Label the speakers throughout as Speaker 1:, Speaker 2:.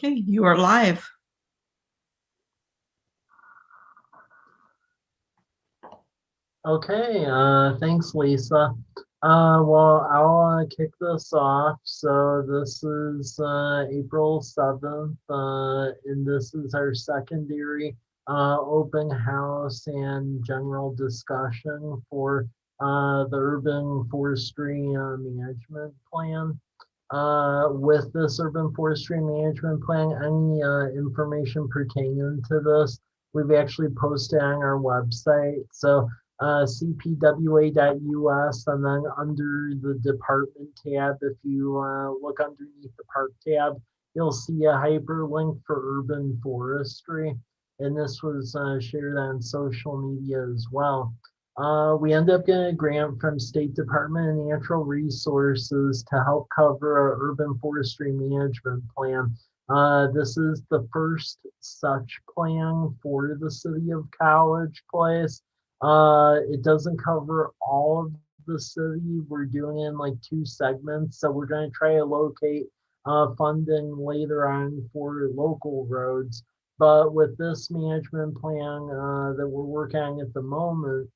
Speaker 1: Okay, you are live.
Speaker 2: Okay, thanks, Lisa. Well, I'll kick this off. So this is April 7th, and this is our secondary open house and general discussion for the urban forestry management plan. With this urban forestry management plan, any information pertaining to this, we've actually posted on our website. So cpwa.us, and then under the department tab, if you look underneath the park tab, you'll see a hyperlink for urban forestry. And this was shared on social media as well. We ended up getting a grant from State Department of Natural Resources to help cover our urban forestry management plan. This is the first such plan for the city of College Place. It doesn't cover all of the city. We're doing it in like two segments. So we're going to try to locate funding later on for local roads. But with this management plan that we're working on at the moment,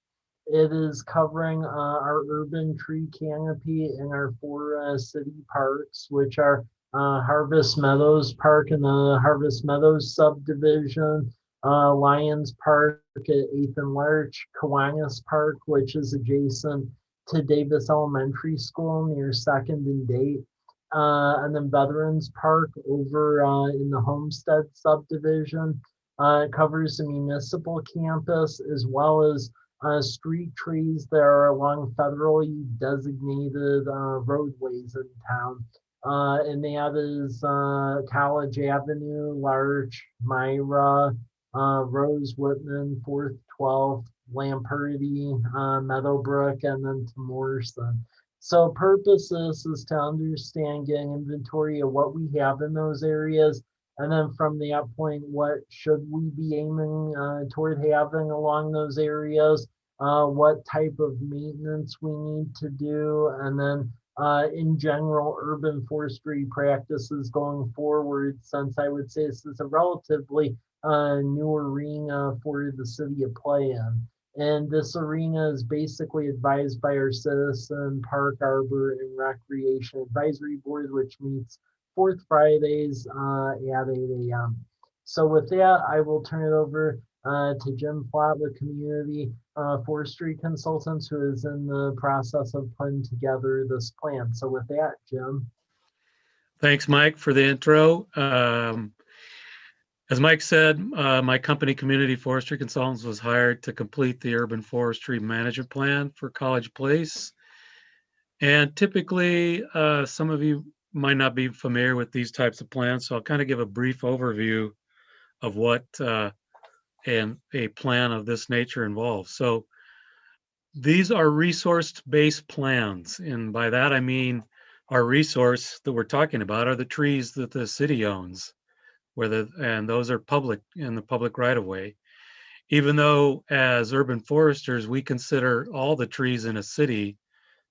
Speaker 2: it is covering our urban tree canopy in our four city parks, which are Harvest Meadows Park in the Harvest Meadows subdivision, Lions Park at 8th and Larch, Kiwanis Park, which is adjacent to Davis Elementary School near 2nd and Date, and then Veterans Park over in the Homestead subdivision. It covers the municipal campus as well as street trees that are along federally designated roadways in town. And that is College Avenue, Larch, Myra, Rose Whitman, 4th, 12th, Lamperty, Meadowbrook, and then to Morrison. So purposes is to understand, getting inventory of what we have in those areas, and then from that point, what should we be aiming toward having along those areas? What type of maintenance we need to do, and then in general, urban forestry practices going forward, since I would say this is a relatively new arena for the city to play in. And this arena is basically advised by our Citizen Park Arbor and Recreation Advisory Board, which meets fourth Fridays at 8 a.m. So with that, I will turn it over to Jim Platt with Community Forestry Consultants, who is in the process of putting together this plan. So with that, Jim.
Speaker 3: Thanks, Mike, for the intro. As Mike said, my company, Community Forestry Consultants, was hired to complete the urban forestry management plan for College Place. And typically, some of you might not be familiar with these types of plans, so I'll kind of give a brief overview of what a plan of this nature involves. So these are resource-based plans, and by that I mean our resource that we're talking about are the trees that the city owns, and those are public, in the public right of way. Even though as urban foresters, we consider all the trees in a city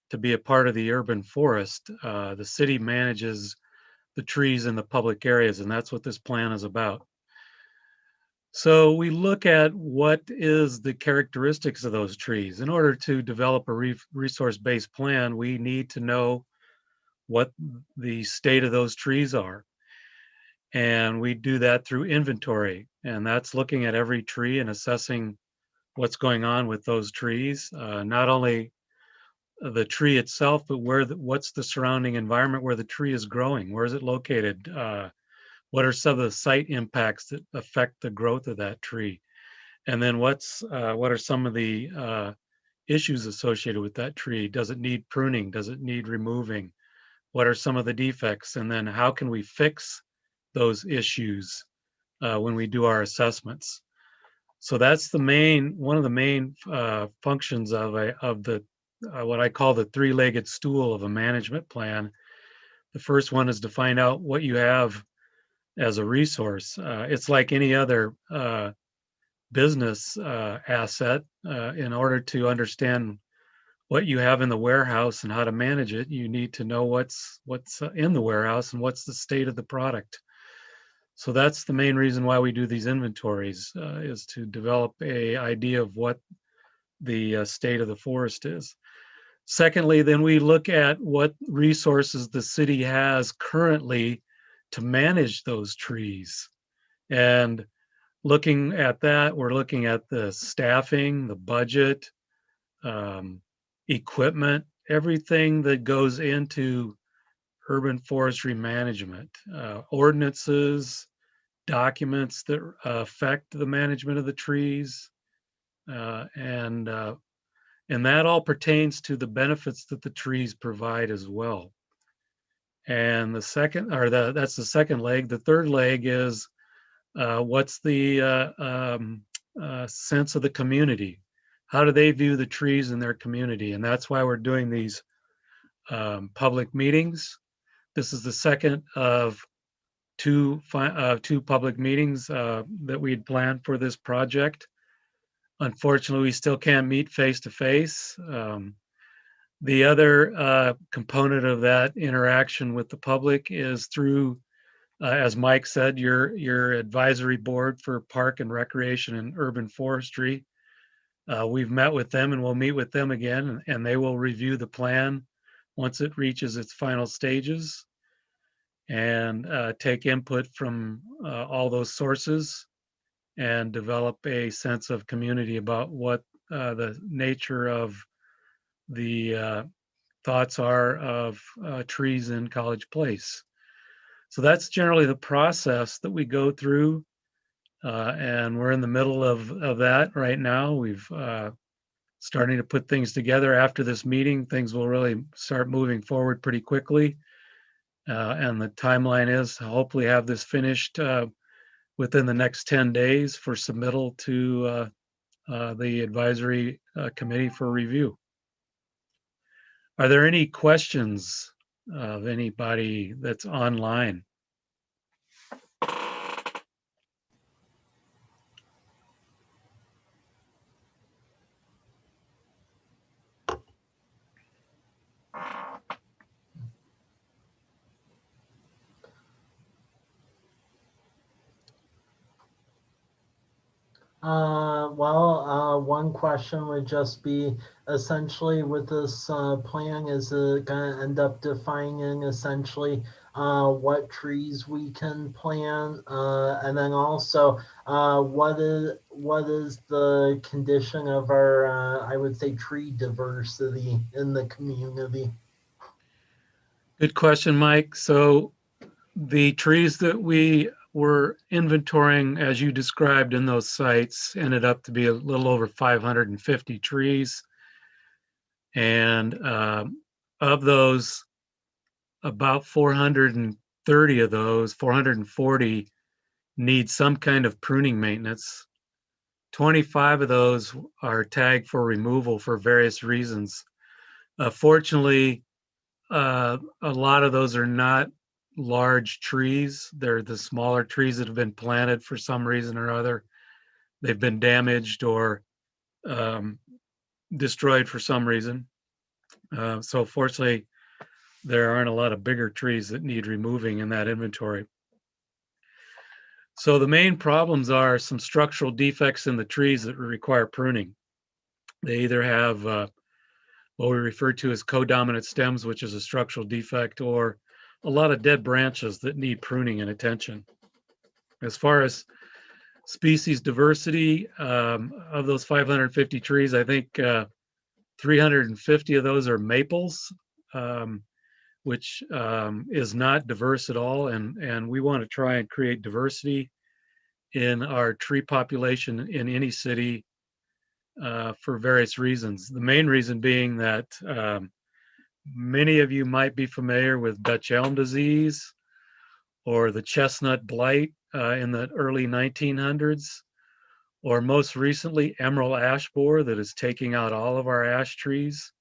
Speaker 3: to be a part of the urban forest, the city manages the trees in the public areas, and that's what this plan is about. So we look at what is the characteristics of those trees. In order to develop a resource-based plan, we need to know what the state of those trees are. And we do that through inventory. And that's looking at every tree and assessing what's going on with those trees. Not only the tree itself, but what's the surrounding environment where the tree is growing? Where is it located? What are some of the site impacts that affect the growth of that tree? And then what are some of the issues associated with that tree? Does it need pruning? Does it need removing? What are some of the defects? And then how can we fix those issues when we do our assessments? So that's one of the main functions of the what I call the three-legged stool of a management plan. The first one is to find out what you have as a resource. It's like any other business asset. In order to understand what you have in the warehouse and how to manage it, you need to know what's in the warehouse and what's the state of the product. So that's the main reason why we do these inventories, is to develop a idea of what the state of the forest is. Secondly, then we look at what resources the city has currently to manage those trees. And looking at that, we're looking at the staffing, the budget, um, equipment, everything that goes into urban forestry management, ordinances, documents that affect the management of the trees, uh, and uh, and that all pertains to the benefits that the trees provide as well. And the second, or that's the second leg. The third leg is what's the sense of the community? How do they view the trees in their community? And that's why we're doing these public meetings. This is the second of two public meetings that we had planned for this project. Unfortunately, we still can't meet face to face. The other component of that interaction with the public is through, as Mike said, your advisory board for park and recreation and urban forestry. We've met with them and we'll meet with them again, and they will review the plan once it reaches its final stages and take input from all those sources and develop a sense of community about what the nature of the thoughts are of trees in College Place. So that's generally the process that we go through. And we're in the middle of that right now. We've starting to put things together after this meeting. Things will really start moving forward pretty quickly. And the timeline is to hopefully have this finished within the next 10 days for submittal to the advisory committee for review. Are there any questions of anybody that's online?
Speaker 2: One question would just be essentially with this plan, is it going to end up defining essentially what trees we can plant? And then also, what is the condition of our, I would say, tree diversity in the community?
Speaker 3: Good question, Mike. So the trees that we were inventorying, as you described in those sites, ended up to be a little over 550 trees. And of those, about 430 of those, 440 need some kind of pruning maintenance. 25 of those are tagged for removal for various reasons. Fortunately, a lot of those are not large trees. They're the smaller trees that have been planted for some reason or other. They've been damaged or destroyed for some reason. So fortunately, there aren't a lot of bigger trees that need removing in that inventory. So the main problems are some structural defects in the trees that require pruning. They either have what we refer to as codominant stems, which is a structural defect, or a lot of dead branches that need pruning and attention. As far as species diversity, of those 550 trees, I think 350 of those are maples, which is not diverse at all. And we want to try and create diversity in our tree population in any city for various reasons. The main reason being that many of you might be familiar with Dutch elm disease or the chestnut blight in the early 1900s, or most recently emerald ash borer that is taking out all of our ash trees.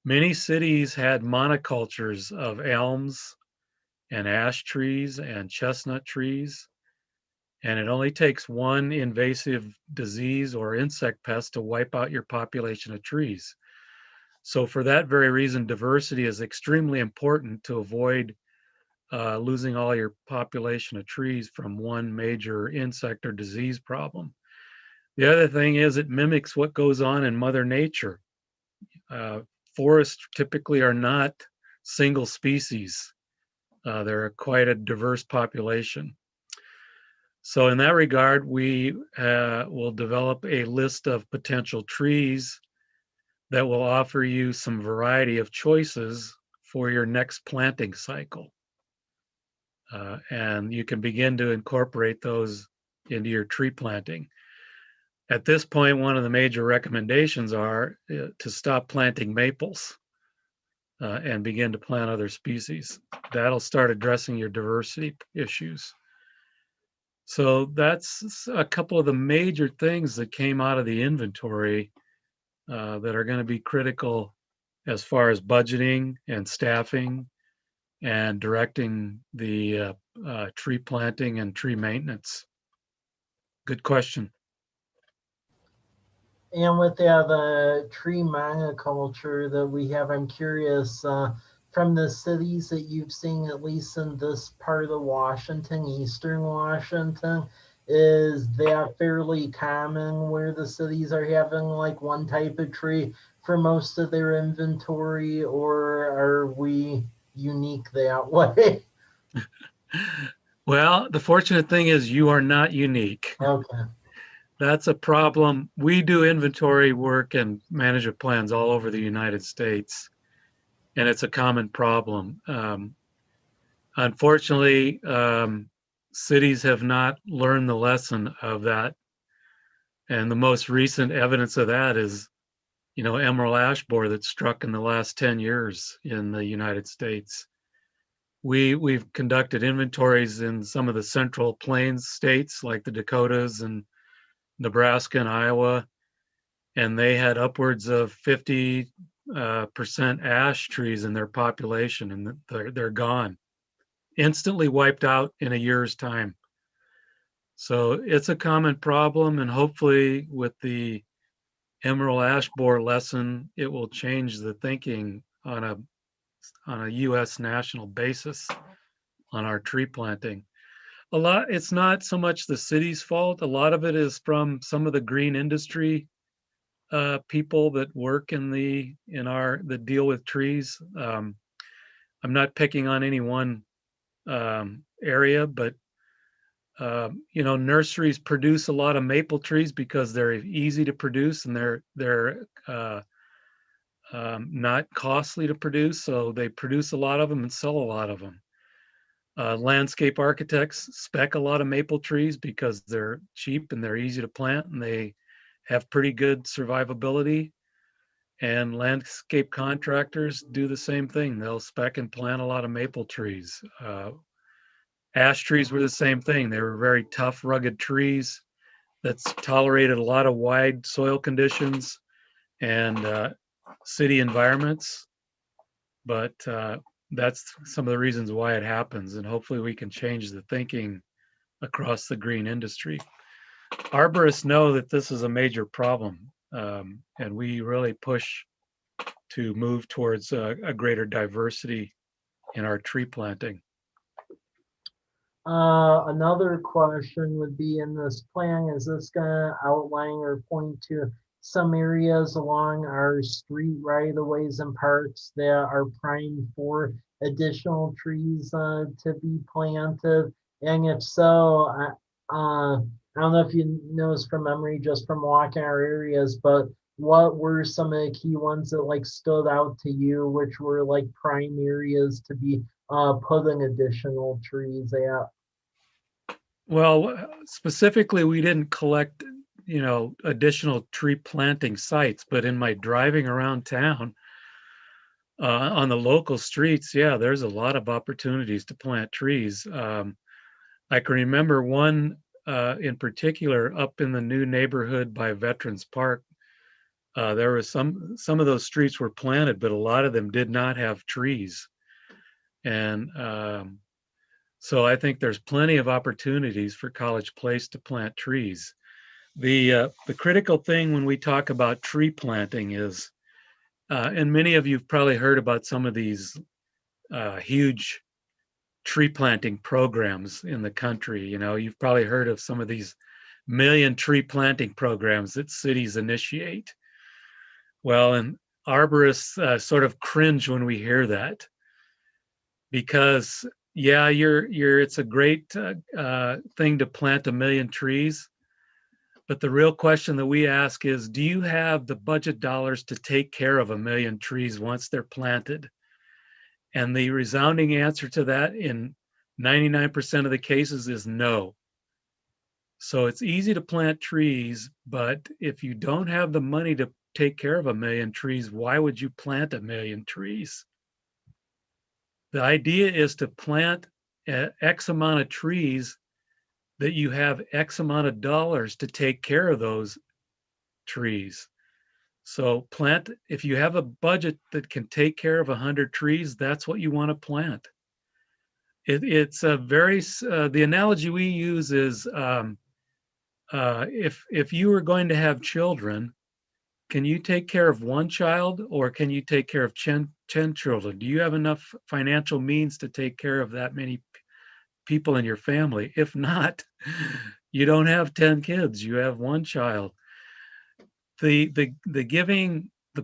Speaker 3: Many cities had monocultures of elms and ash trees and chestnut trees, and it only takes one invasive disease or insect pest to wipe out your population of trees. So for that very reason, diversity is extremely important to avoid losing all your population of trees from one major insect or disease problem. The other thing is it mimics what goes on in Mother Nature. Uh, Forests typically are not single species. They're quite a diverse population. So in that regard, we will develop a list of potential trees that will offer you some variety of choices for your next planting cycle. And you can begin to incorporate those into your tree planting. At this point, one of the major recommendations are to stop planting maples and begin to plant other species. That'll start addressing your diversity issues. So that's a couple of the major things that came out of the inventory that are going to be critical as far as budgeting and staffing and directing the tree planting and tree maintenance. Good question.
Speaker 2: And with the tree monoculture that we have, I'm curious from the cities that you've seen, at least in this part of the Washington, Eastern Washington, is that fairly common where the cities are having like one type of tree for most of their inventory, or are we unique that way?
Speaker 3: Well, the fortunate thing is you are not unique.
Speaker 2: Okay.
Speaker 3: That's a problem. We do inventory work and management plans all over the United States, and it's a common problem. Unfortunately, cities have not learned the lesson of that. And the most recent evidence of that is, emerald ash borer that struck in the last 10 years in the United States. We've conducted inventories in some of the central plains states like the Dakotas and Nebraska and Iowa, and they had upwards of 50% ash trees in their population, and they're gone, instantly wiped out in a year's time. So it's a common problem, and hopefully with the emerald ash borer lesson, it will change the thinking on a U.S. national basis on our tree planting. It's not so much the city's fault. A lot of it is from some of the green industry people that work that deal with trees. I'm not picking on any one area, but nurseries produce a lot of maple trees because they're easy to produce and they're not costly to produce, so they produce a lot of them and sell a lot of them. Landscape architects spec a lot of maple trees because they're cheap and they're easy to plant and they have pretty good survivability. And landscape contractors do the same thing. They'll spec and plant a lot of maple trees. Ash trees were the same thing. They were very tough, rugged trees that tolerated a lot of wide soil conditions and city environments. But that's some of the reasons why it happens. And hopefully we can change the thinking across the green industry. Arborists know that this is a major problem, and we really push to move towards a greater diversity in our tree planting.
Speaker 2: Another question would be in this plan, is this going to outline or point to some areas along our street right-of-ways and parks that are primed for additional trees to be planted? And if so, I don't know if you know this from memory, just from walking our areas, but what were some of the key ones that like stood out to you, which were like prime areas to be putting additional trees at?
Speaker 3: Well, specifically, we didn't collect, additional tree planting sites, but in my driving around town on the local streets, yeah, there's a lot of opportunities to plant trees. I can remember one in particular up in the new neighborhood by Veterans Park. There was some of those streets were planted, but a lot of them did not have trees. And so I think there's plenty of opportunities for College Place to plant trees. The critical thing when we talk about tree planting is, and many of you've probably heard about some of these huge tree planting programs in the country. You know, you've probably heard of some of these million tree planting programs that cities initiate. Well, and arborists sort of cringe when we hear that because, yeah, it's a great thing to plant a million trees. But the real question that we ask is, do you have the budget dollars to take care of a million trees once they're planted? And the resounding answer to that in 99% of the cases is no. So it's easy to plant trees, but if you don't have the money to take care of a million trees, why would you plant a million trees? The idea is to plant X amount of trees that you have X amount of dollars to take care of those trees. So plant, if you have a budget that can take care of 100 trees, that's what you want to plant. It's a very, the analogy we use is if you were going to have children, can you take care of one child or can you take care of 10 children? Do you have enough financial means to take care of that many people in your family? If not, you don't have 10 kids, you have one child. The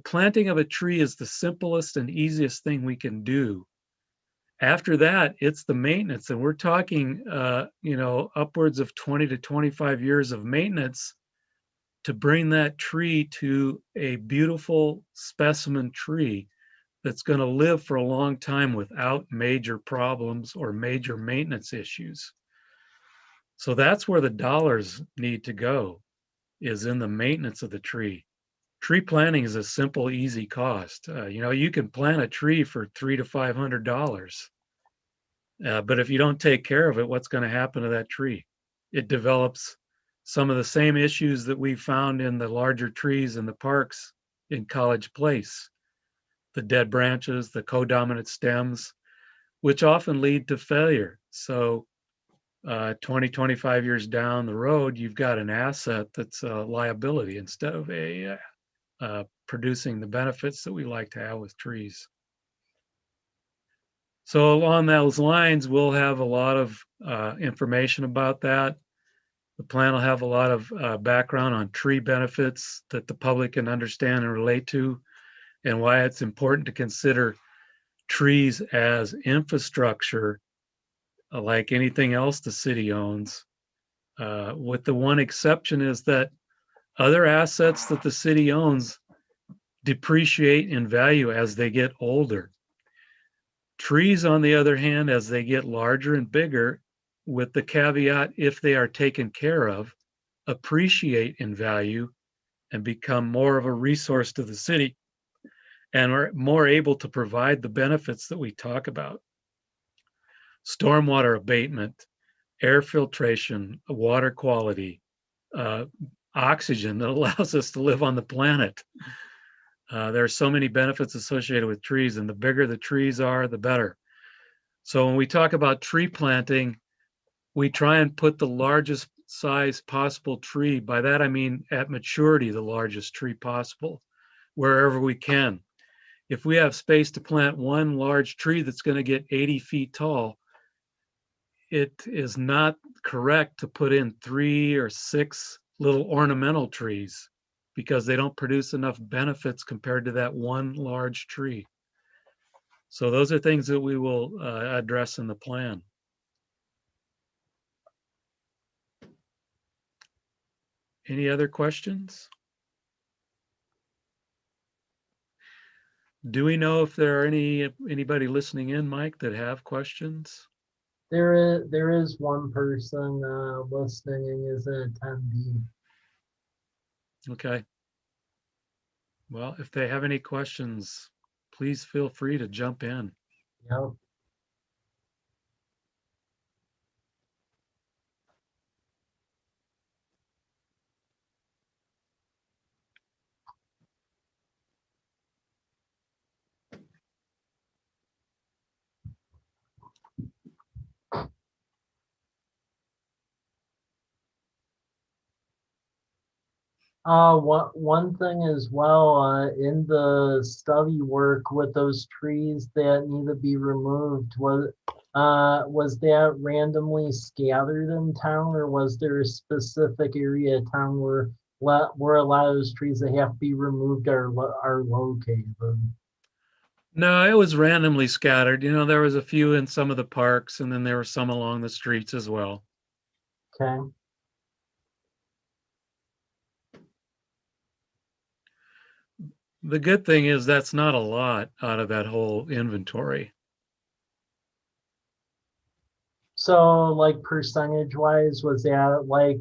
Speaker 3: planting of a tree is the simplest and easiest thing we can do. After that, it's the maintenance, and we're talking, upwards of 20 to 25 years of maintenance to bring that tree to a beautiful specimen tree that's going to live for a long time without major problems or major maintenance issues. So that's where the dollars need to go, is in the maintenance of the tree. Tree planting is a simple, easy cost. You can plant a tree for $300 to $500. But if you don't take care of it, what's going to happen to that tree? It develops some of the same issues that we found in the larger trees in the parks in College Place. The dead branches, the codominant stems, which often lead to failure. So 20, 25 years down the road, you've got an asset that's a liability instead of producing the benefits that we like to have with trees. So along those lines, we'll have a lot of information about that. The plan will have a lot of background on tree benefits that the public can understand and relate to, and why it's important to consider trees as infrastructure, like anything else the city owns. With the one exception is that other assets that the city owns depreciate in value as they get older. Trees, on the other hand, as they get larger and bigger, with the caveat, if they are taken care of, appreciate in value and become more of a resource to the city and are more able to provide the benefits that we talk about. Stormwater abatement, air filtration, water quality, oxygen that allows us to live on the planet. There are so many benefits associated with trees, and the bigger the trees are, the better. So when we talk about tree planting, we try and put the largest size possible tree. By that, I mean at maturity, the largest tree possible, wherever we can. If we have space to plant one large tree that's going to get 80 feet tall, it is not correct to put in 3 or 6 little ornamental trees because they don't produce enough benefits compared to that one large tree. So those are things that we will address in the plan. Any other questions? Do we know if there are anybody listening in, Mike, that have questions?
Speaker 2: There is one person listening and is an attendee.
Speaker 3: Okay. Well, if they have any questions, please feel free to jump in.
Speaker 2: Yep. One thing as well, in the study work with those trees that need to be removed, Was that randomly scattered in town, or was there a specific area of town where a lot of those trees that have to be removed are located?
Speaker 3: No, it was randomly scattered. There was a few in some of the parks, and then there were some along the streets as well.
Speaker 2: Okay.
Speaker 3: The good thing is that's not a lot out of that whole inventory.
Speaker 2: So, like percentage wise, was that like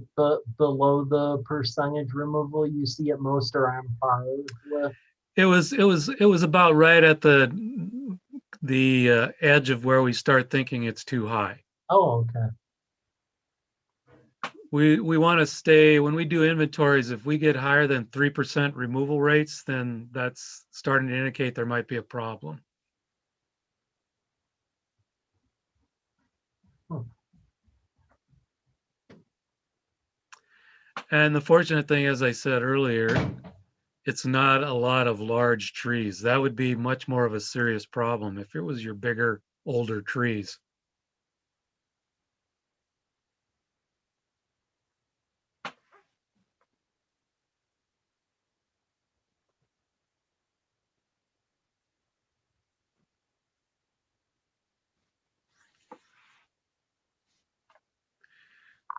Speaker 2: below the percentage removal you see at most or on par with?
Speaker 3: It was about right at the edge of where we start thinking it's too high.
Speaker 2: Oh, okay.
Speaker 3: We want to stay when we do inventories. If we get higher than 3% removal rates, then that's starting to indicate there might be a problem.
Speaker 2: Hmm.
Speaker 3: And the fortunate thing, as I said earlier, it's not a lot of large trees. That would be much more of a serious problem if it was your bigger, older trees.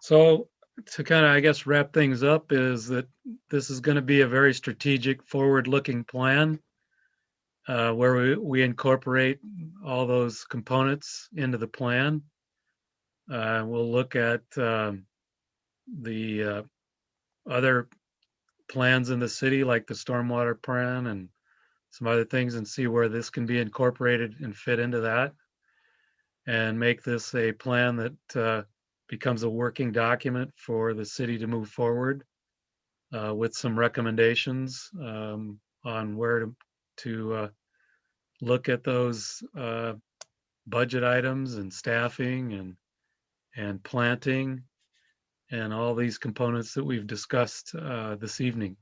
Speaker 3: So to kind of, I guess, wrap things up is that this is going to be a very strategic, forward-looking plan where we incorporate all those components into the plan. We'll look at the other plans in the city, like the stormwater plan and some other things, and see where this can be incorporated and fit into that, and make this a plan that becomes a working document for the city to move forward with some recommendations on where to look at those budget items and staffing and planting and all these components that we've discussed this evening.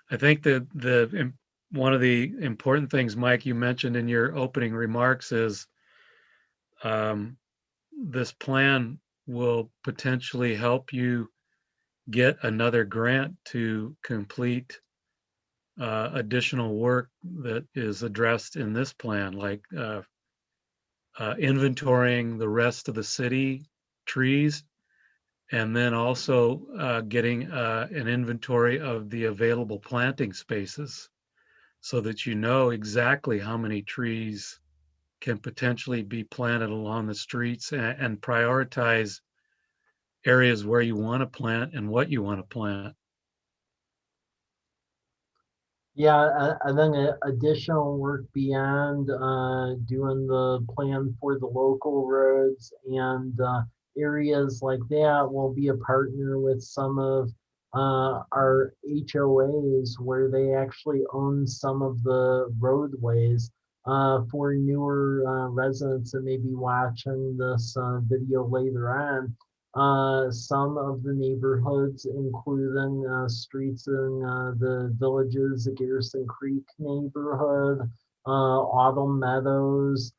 Speaker 3: I think that one of the important things, Mike, you mentioned in your opening remarks is this plan will potentially help you get another grant to complete additional work that is addressed in this plan, like inventorying the rest of the city trees, and then also getting an inventory of the available planting spaces so that you know exactly how many trees can potentially be planted along the streets, and prioritize areas where you want to plant and what you want to plant.
Speaker 2: Yeah, and then additional work beyond doing the plan for the local roads and areas like that will be a partner with some of our HOAs where they actually own some of the roadways for newer residents that may be watching this video later on. Some of the neighborhoods, including streets in the villages, the Garrison Creek neighborhood, Autumn Meadows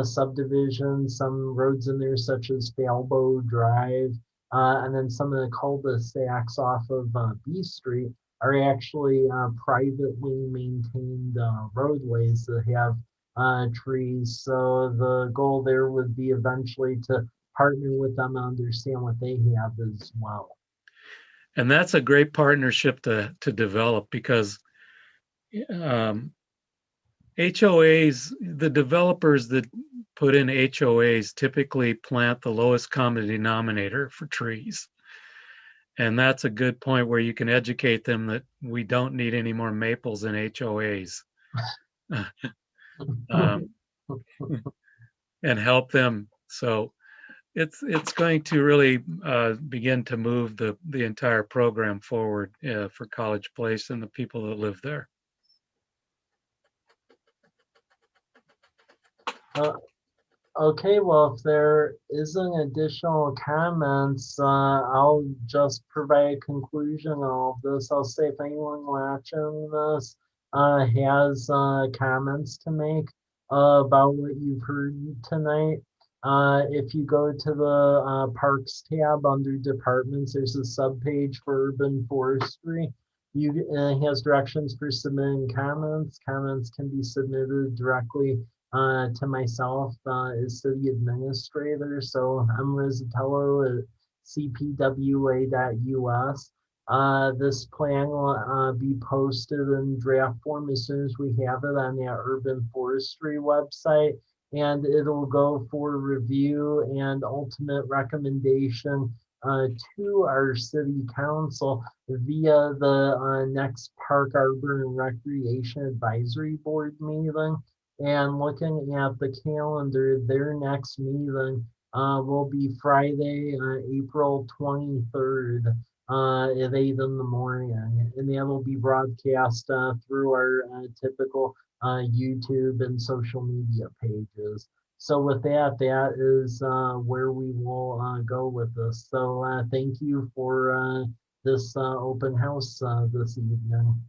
Speaker 2: subdivision, some roads in there such as Falbo Drive, and then some of the cul-de-sacs off of B Street are actually privately maintained roadways that have trees. So the goal there would be eventually to partner with them and understand what they have as well.
Speaker 3: And that's a great partnership to develop, because HOAs, the developers that put in HOAs typically plant the lowest common denominator for trees. And that's a good point where you can educate them that we don't need any more maples in HOAs. And help them. So it's going to really begin to move the entire program forward for College Place and the people that live there.
Speaker 2: Okay, well, if there isn't additional comments, I'll just provide a conclusion of all of this. I'll say if anyone watching this has comments to make, about what you've heard tonight. If you go to the Parks tab under Departments, there's a subpage for urban forestry. You has directions for submitting comments. Comments can be submitted directly to myself as city administrator. So I'm Rizzatello at cpwa.us. This plan will be posted in draft form as soon as we have it on the urban forestry website, and it'll go for review and ultimate recommendation to our city council via the next Park Arbor and Recreation Advisory Board meeting. And looking at the calendar, their next meeting will be Friday, April 23rd at 8 in the morning. And that will be broadcast through our typical YouTube and social media pages. So with that, that is where we will go with this. So thank you for this open house this evening.